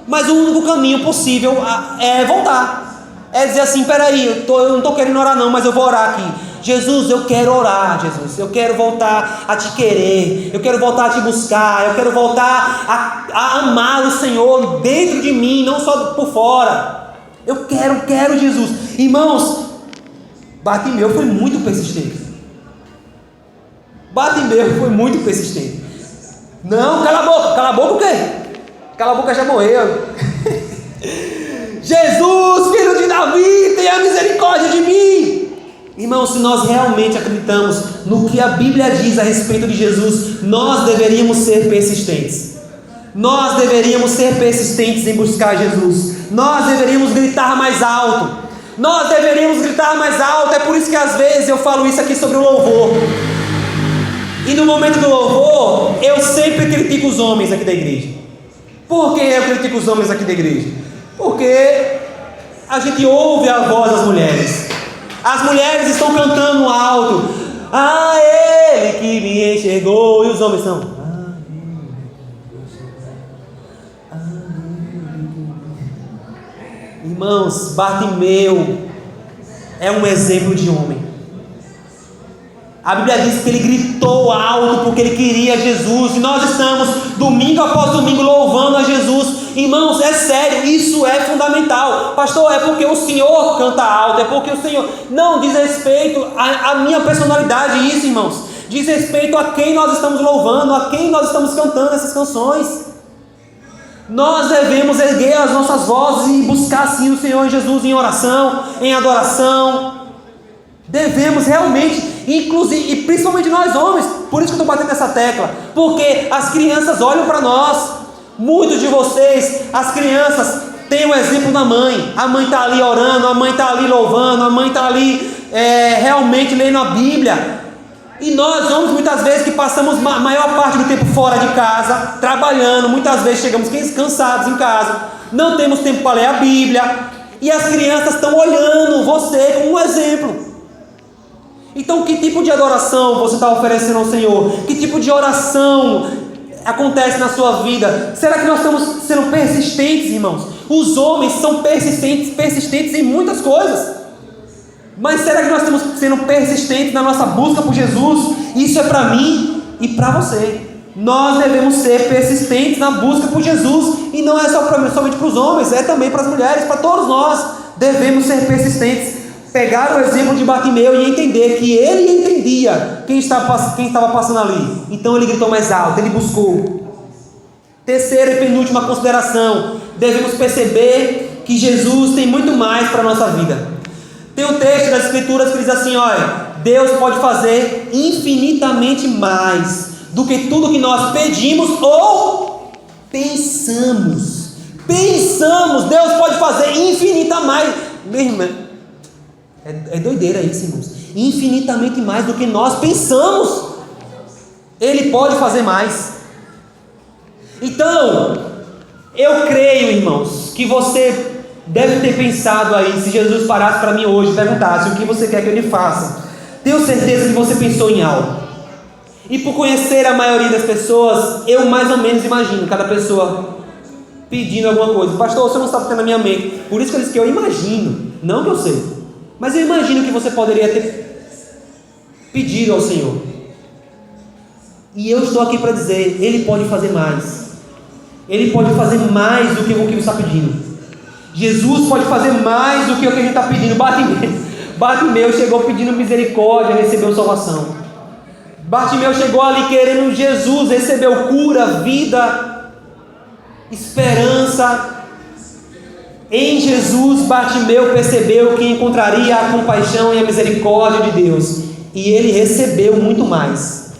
Mas o único caminho possível é voltar. É dizer assim, peraí, eu não estou querendo orar não, mas eu vou orar aqui. Jesus, eu quero orar, Jesus, eu quero voltar a te querer, eu quero voltar a te buscar, eu quero voltar a amar o Senhor dentro de mim, não só por fora. Eu quero Jesus. Irmãos, Bartimeu foi muito persistente. Bartimeu foi muito persistente. Não, cala a boca o quê? Cala a boca, já morreu. Jesus, filho de Davi, tenha misericórdia de mim. Irmãos, se nós realmente acreditamos no que a Bíblia diz a respeito de Jesus, nós deveríamos ser persistentes. Nós deveríamos ser persistentes em buscar Jesus. Nós deveríamos gritar mais alto. Nós deveríamos gritar mais alto. É por isso que às vezes eu falo isso aqui sobre o louvor. E no momento do louvor, eu sempre critico os homens aqui da igreja. Por que eu critico os homens aqui da igreja? Porque a gente ouve a voz das mulheres. As mulheres estão cantando alto. Ah, Ele que me enxergou. E os homens são. Irmãos, Bartimeu é um exemplo de homem. A Bíblia diz que ele gritou alto porque ele queria Jesus. E nós estamos domingo após domingo louvando a Jesus. Irmãos, é sério, isso é fundamental. Pastor, é porque o Senhor canta alto, é porque o Senhor... Não, diz respeito à minha personalidade isso, irmãos. Diz respeito a quem nós estamos louvando, a quem nós estamos cantando essas canções. Nós devemos erguer as nossas vozes e buscar sim o Senhor Jesus em oração, em adoração. Devemos realmente, inclusive, e principalmente nós homens, por isso que eu estou batendo nessa tecla, porque as crianças olham para nós. Muitos de vocês, as crianças, têm o exemplo da mãe. A mãe está ali orando, a mãe está ali louvando, a mãe está ali realmente lendo a Bíblia. E nós homens, muitas vezes, que passamos a maior parte do tempo fora de casa, trabalhando, muitas vezes chegamos cansados em casa, não temos tempo para ler a Bíblia, e as crianças estão olhando você como um exemplo. Então, que tipo de adoração você está oferecendo ao Senhor? Que tipo de oração acontece na sua vida? Será que nós estamos sendo persistentes, irmãos? Os homens são persistentes em muitas coisas. Mas será que nós estamos sendo persistentes na nossa busca por Jesus? Isso é para mim e para você. Nós devemos ser persistentes na busca por Jesus. E não é somente para os homens, é também para as mulheres, para todos nós. Devemos ser persistentes. Pegar o exemplo de Bartimeu e entender que ele entendia quem estava passando ali. Então ele gritou mais alto, ele buscou. Terceira e penúltima consideração: devemos perceber que Jesus tem muito mais para a nossa vida. Tem um texto das Escrituras que diz assim: olha, Deus pode fazer infinitamente mais do que tudo que nós pedimos ou pensamos. Deus pode fazer infinitamente mais. Meu irmão, é doideira isso, irmãos. Infinitamente mais do que nós pensamos. Ele pode fazer mais. Então, eu creio, irmãos, que você deve ter pensado aí, se Jesus parasse para mim hoje e perguntasse o que você quer que ele faça. Tenho certeza que você pensou em algo. E por conhecer a maioria das pessoas, eu mais ou menos imagino cada pessoa pedindo alguma coisa. Pastor, você não sabe o que está na minha mente. Por isso que eu disse que eu imagino, não que eu sei. Mas eu imagino que você poderia ter pedido ao Senhor. E eu estou aqui para dizer, Ele pode fazer mais. Ele pode fazer mais do que o que você está pedindo. Jesus pode fazer mais do que o que a gente está pedindo. Bartimeu chegou pedindo misericórdia, recebeu salvação. Bartimeu chegou ali querendo Jesus, recebeu cura, vida, esperança. Em Jesus, Bartimeu percebeu que encontraria a compaixão e a misericórdia de Deus. E ele recebeu muito mais.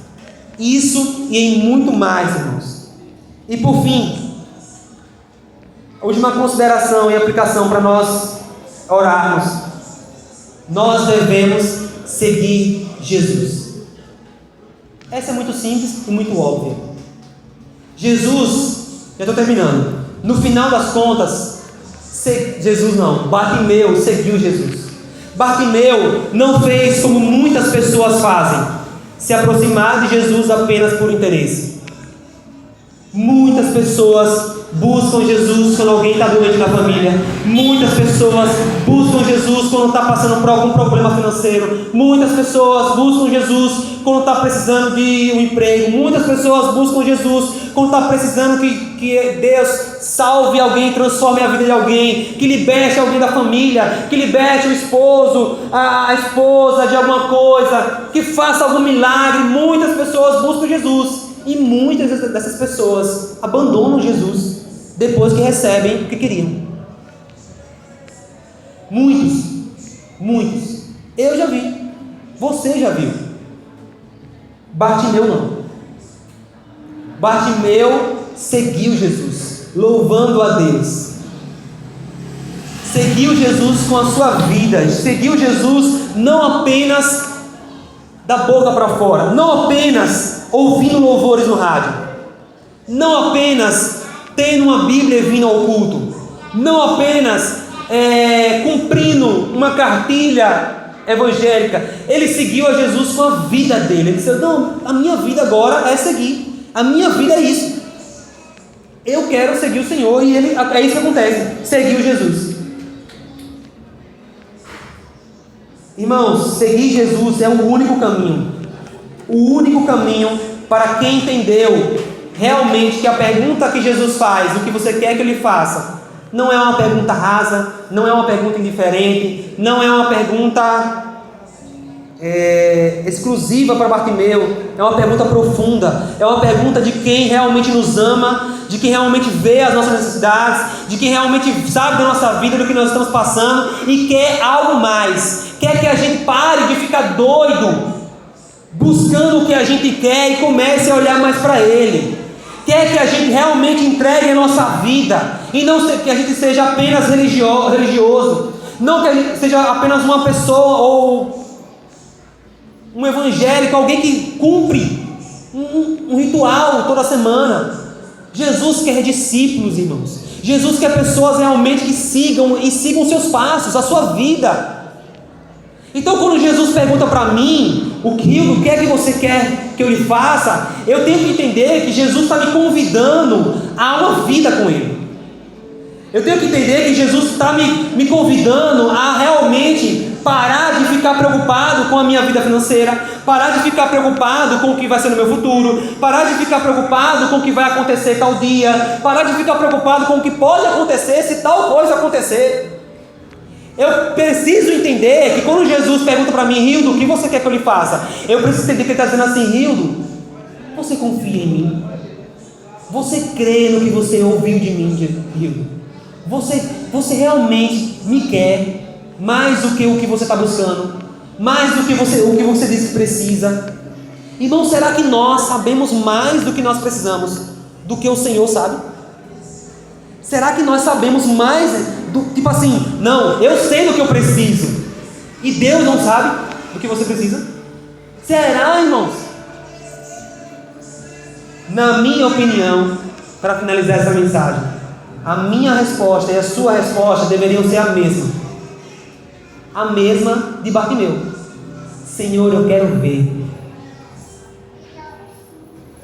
Isso e em muito mais, irmãos. E por fim, a última consideração e aplicação para nós orarmos. Nós devemos seguir Jesus. Essa é muito simples e muito óbvia. Jesus, já estou terminando. No final das contas, Bartimeu seguiu Jesus. Bartimeu não fez como muitas pessoas fazem, se aproximar de Jesus apenas por interesse. Muitas pessoas buscam Jesus quando alguém está doente na família. Muitas pessoas buscam Jesus quando está passando por algum problema financeiro. Muitas pessoas buscam Jesus quando está precisando de um emprego. Muitas pessoas buscam Jesus quando está precisando que Deus salve alguém, transforme a vida de alguém, que liberte alguém da família, que liberte o esposo, a esposa de alguma coisa, que faça algum milagre. Muitas pessoas buscam Jesus. E muitas dessas pessoas abandonam Jesus depois que recebem o que queriam. Muitos. Eu já vi. Você já viu. Bartimeu não. Bartimeu seguiu Jesus, louvando a Deus. Seguiu Jesus com a sua vida. Seguiu Jesus não apenas da boca para fora, não apenas ouvindo louvores no rádio, não apenas tendo uma Bíblia e vindo ao culto, não apenas cumprindo uma cartilha evangélica. Ele seguiu a Jesus com a vida dele. Ele disse: não, a minha vida agora é seguir, a minha vida é isso, eu quero seguir o Senhor. E é isso que acontece, seguiu Jesus. Irmãos, seguir Jesus é o único caminho. O único caminho para quem entendeu realmente que a pergunta que Jesus faz, o que você quer que Ele faça, não é uma pergunta rasa, não é uma pergunta indiferente, não é uma pergunta exclusiva para Bartimeu, é uma pergunta profunda, é uma pergunta de quem realmente nos ama, de quem realmente vê as nossas necessidades, de quem realmente sabe da nossa vida, do que nós estamos passando e quer algo mais, quer que a gente pare de ficar doido buscando o que a gente quer e comece a olhar mais para Ele. Quer que a gente realmente entregue a nossa vida e não que a gente seja apenas religioso, não que a gente seja apenas uma pessoa ou um evangélico, alguém que cumpre um ritual toda semana. Jesus quer discípulos, irmãos. Jesus quer pessoas realmente que sigam seus passos, a sua vida. Então, quando Jesus pergunta para mim, o que é que você quer que eu lhe faça, eu tenho que entender que Jesus está me convidando a uma vida com Ele. Eu tenho que entender que Jesus está me convidando a realmente parar de ficar preocupado com a minha vida financeira, parar de ficar preocupado com o que vai ser no meu futuro, parar de ficar preocupado com o que vai acontecer tal dia, parar de ficar preocupado com o que pode acontecer se tal coisa acontecer. Eu preciso entender que quando Jesus pergunta para mim: Rildo, o que você quer que eu lhe faça? Eu preciso entender que Ele está dizendo assim: Rildo, você confia em mim? Você crê no que você ouviu de mim, Rildo? Você realmente me quer mais do que o que você está buscando? mais do que o que você diz que precisa. Irmão, será que nós sabemos mais do que nós precisamos do que o Senhor sabe? Será que nós sabemos mais tipo assim, não, eu sei do que eu preciso e Deus não sabe do que você precisa? Será, irmãos? Na minha opinião, para finalizar essa mensagem, a minha resposta e a sua resposta deveriam ser a mesma de Bartimeu. Senhor, eu quero ver.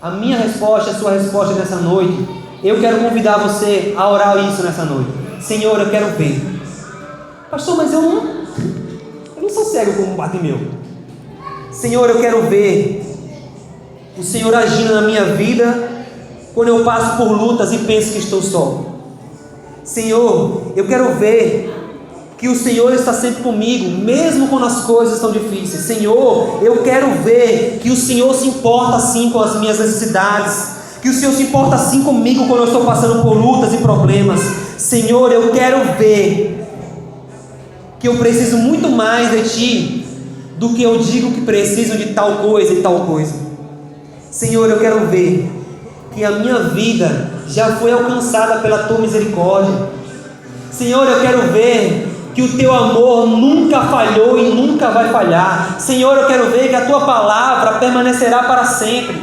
A minha resposta e a sua resposta nessa noite, eu quero convidar você a orar isso nessa noite. Senhor, eu quero ver. Pastor, mas eu não sou cego como Bartimeu. Senhor, eu quero ver o Senhor agindo na minha vida quando eu passo por lutas e penso que estou só. Senhor, eu quero ver que o Senhor está sempre comigo, mesmo quando as coisas estão difíceis. Senhor, eu quero ver que o Senhor se importa assim com as minhas necessidades, que o Senhor se importa assim comigo quando eu estou passando por lutas e problemas. Senhor, eu quero ver que eu preciso muito mais de Ti do que eu digo que preciso de tal coisa e tal coisa. Senhor, eu quero ver que a minha vida já foi alcançada pela Tua misericórdia. Senhor, eu quero ver que o Teu amor nunca falhou e nunca vai falhar. Senhor, eu quero ver que a Tua palavra permanecerá para sempre,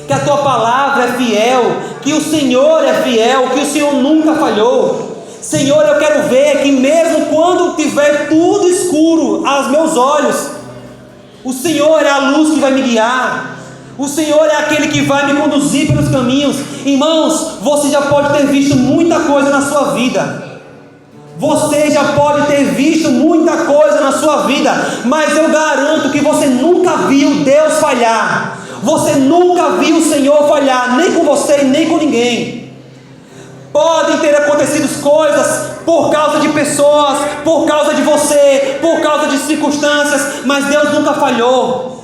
que a Tua palavra é fiel, que o Senhor é fiel, que o Senhor nunca falhou. Senhor, eu quero ver que mesmo quando tiver tudo escuro aos meus olhos, o Senhor é a luz que vai me guiar. O Senhor é aquele que vai me conduzir pelos caminhos. Irmãos, você já pode ter visto muita coisa na sua vida. Você já pode ter visto muita coisa na sua vida, mas eu garanto que você nunca viu Deus falhar. Você nunca viu o Senhor falhar, nem com você, nem com ninguém. Podem ter acontecido coisas por causa de pessoas, por causa de você, por causa de circunstâncias, mas Deus nunca falhou.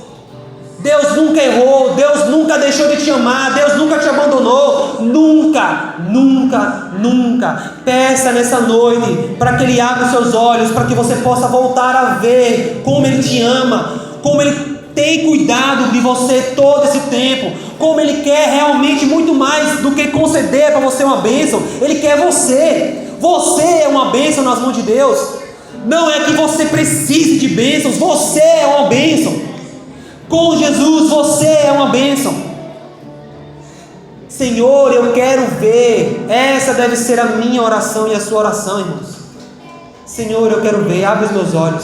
Deus nunca errou, Deus nunca deixou de te amar, Deus nunca te abandonou, nunca, nunca, nunca. Peça nessa noite para que Ele abra os seus olhos, para que você possa voltar a ver como Ele te ama, como Ele tem cuidado de você todo esse tempo, como Ele quer realmente muito mais do que conceder para você uma bênção. Ele quer você. Você é uma bênção nas mãos de Deus. Não é que você precise de bênçãos, você é uma bênção. Com Jesus você é uma bênção. Senhor, eu quero ver. Essa deve ser a minha oração e a sua oração, irmãos. Senhor, eu quero ver. Abre os meus olhos.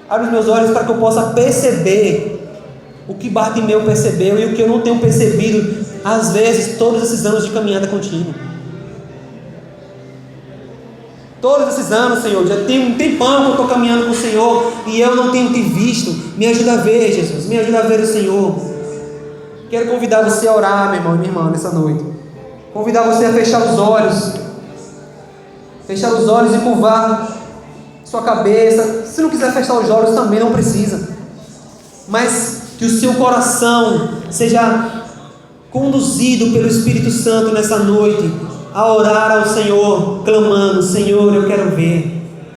Abre os meus olhos para que eu possa perceber o que Bartimeu percebeu e o que eu não tenho percebido, às vezes, todos esses anos de caminhada contigo. Todos esses anos, Senhor, já tem um tempão que eu estou caminhando com o Senhor e eu não tenho te visto. Me ajuda a ver, Jesus, me ajuda a ver o Senhor. Quero convidar você a orar, meu irmão e minha irmã, nessa noite. Convidar você a fechar os olhos. Fechar os olhos e curvar sua cabeça. Se não quiser fechar os olhos também não precisa. Mas que o seu coração seja conduzido pelo Espírito Santo nessa noite a orar ao Senhor, clamando: Senhor, eu quero ver.